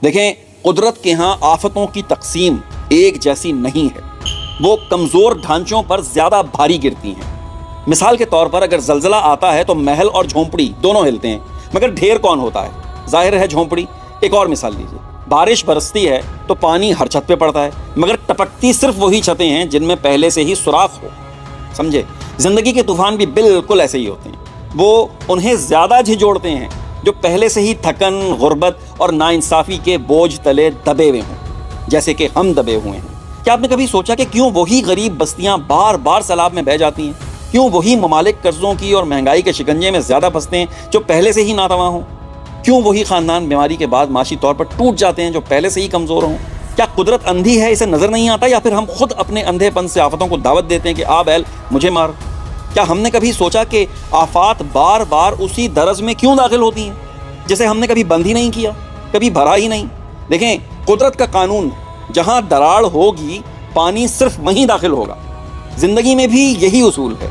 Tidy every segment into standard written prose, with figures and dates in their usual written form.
دیکھیں، قدرت کے ہاں آفتوں کی تقسیم ایک جیسی نہیں ہے، وہ کمزور ڈھانچوں پر زیادہ بھاری گرتی ہیں۔ مثال کے طور پر اگر زلزلہ آتا ہے تو محل اور جھونپڑی دونوں ہلتے ہیں، مگر ڈھیر کون ہوتا ہے؟ ظاہر ہے جھونپڑی۔ ایک اور مثال لیجیے، بارش برستی ہے تو پانی ہر چھت پہ پڑتا ہے، مگر ٹپکتی صرف وہی چھتیں ہیں جن میں پہلے سے ہی سوراخ ہو۔ سمجھے؟ زندگی کے طوفان بھی بالکل ایسے ہی ہوتے ہیں، وہ انہیں زیادہ جھنجھوڑتے ہیں جو پہلے سے ہی تھکن، غربت اور ناانصافی کے بوجھ تلے دبے ہوئے ہوں، جیسے کہ ہم دبے ہوئے ہیں۔ کیا آپ نے کبھی سوچا کہ کیوں وہی غریب بستیاں بار بار سیلاب میں بہہ جاتی ہیں؟ کیوں وہی ممالک قرضوں کی اور مہنگائی کے شکنجے میں زیادہ پھنستے ہیں جو پہلے سے ہی ناتواں ہوں؟ کیوں وہی خاندان بیماری کے بعد معاشی طور پر ٹوٹ جاتے ہیں جو پہلے سے ہی کمزور ہوں؟ کیا قدرت اندھی ہے، اسے نظر نہیں آتا، یا پھر ہم خود اپنے اندھے پن سے آفتوں کو دعوت دیتے ہیں کہ آ بیل مجھے مار؟ کیا ہم نے کبھی سوچا کہ آفات بار بار اسی درز میں کیوں داخل ہوتی ہیں جسے ہم نے کبھی بند ہی نہیں کیا، کبھی بھرا ہی نہیں؟ دیکھیں، قدرت کا قانون، جہاں دراڑ ہوگی پانی صرف وہیں داخل ہوگا۔ زندگی میں بھی یہی اصول ہے،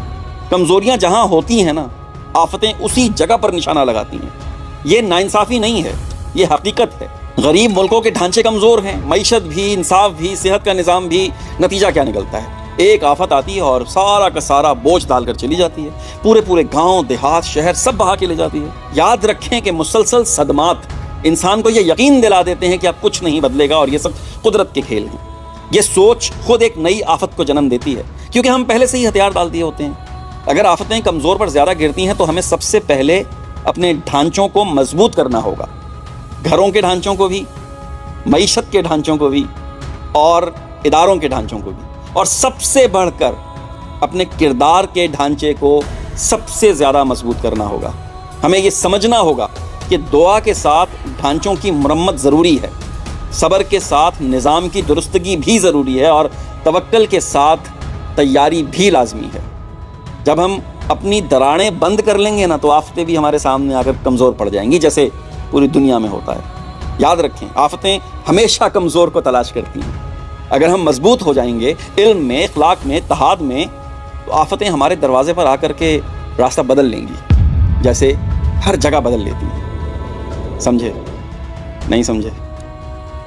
کمزوریاں جہاں ہوتی ہیں نا، آفتیں اسی جگہ پر نشانہ لگاتی ہیں۔ یہ ناانصافی نہیں ہے، یہ حقیقت ہے۔ غریب ملکوں کے ڈھانچے کمزور ہیں، معیشت بھی، انصاف بھی، صحت کا نظام بھی۔ نتیجہ کیا نکلتا ہے؟ ایک آفت آتی ہے اور سارا کا سارا بوجھ ڈال کر چلی جاتی ہے، پورے گاؤں، دیہات، شہر سب بہا کے لے جاتی ہے۔ یاد رکھیں کہ مسلسل صدمات انسان کو یہ یقین دلا دیتے ہیں کہ اب کچھ نہیں بدلے گا اور یہ سب قدرت کے کھیل ہیں۔ یہ سوچ خود ایک نئی آفت کو جنم دیتی ہے، کیونکہ ہم پہلے سے ہی ہتھیار ڈال دیے ہوتے ہیں۔ اگر آفتیں کمزور پر زیادہ گرتی ہیں تو ہمیں سب سے پہلے اپنے ڈھانچوں کو مضبوط کرنا ہوگا، گھروں کے ڈھانچوں کو بھی، معیشت کے ڈھانچوں کو بھی، اور اداروں کے ڈھانچوں کو بھی، اور سب سے بڑھ کر اپنے کردار کے ڈھانچے کو سب سے زیادہ مضبوط کرنا ہوگا۔ ہمیں یہ سمجھنا ہوگا کہ دعا کے ساتھ ڈھانچوں کی مرمت ضروری ہے، صبر کے ساتھ نظام کی درستگی بھی ضروری ہے، اور توکل کے ساتھ تیاری بھی لازمی ہے۔ جب ہم اپنی دراڑیں بند کر لیں گے نا تو آفتیں بھی ہمارے سامنے آ کر کمزور پڑ جائیں گی، جیسے پوری دنیا میں ہوتا ہے۔ یاد رکھیں، آفتیں ہمیشہ کمزور کو تلاش کرتی ہیں۔ اگر ہم مضبوط ہو جائیں گے علم میں، اخلاق میں، اتحاد میں، تو آفتیں ہمارے دروازے پر آ کر کے راستہ بدل لیں گی، جیسے ہر جگہ بدل لیتی ہیں۔ سمجھے؟ نہیں سمجھے؟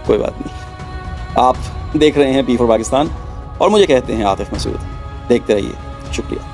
کوئی بات نہیں۔ آپ دیکھ رہے ہیں P4 پاکستان، اور مجھے کہتے ہیں عاطف مسعود۔ دیکھتے رہیے، شکریہ۔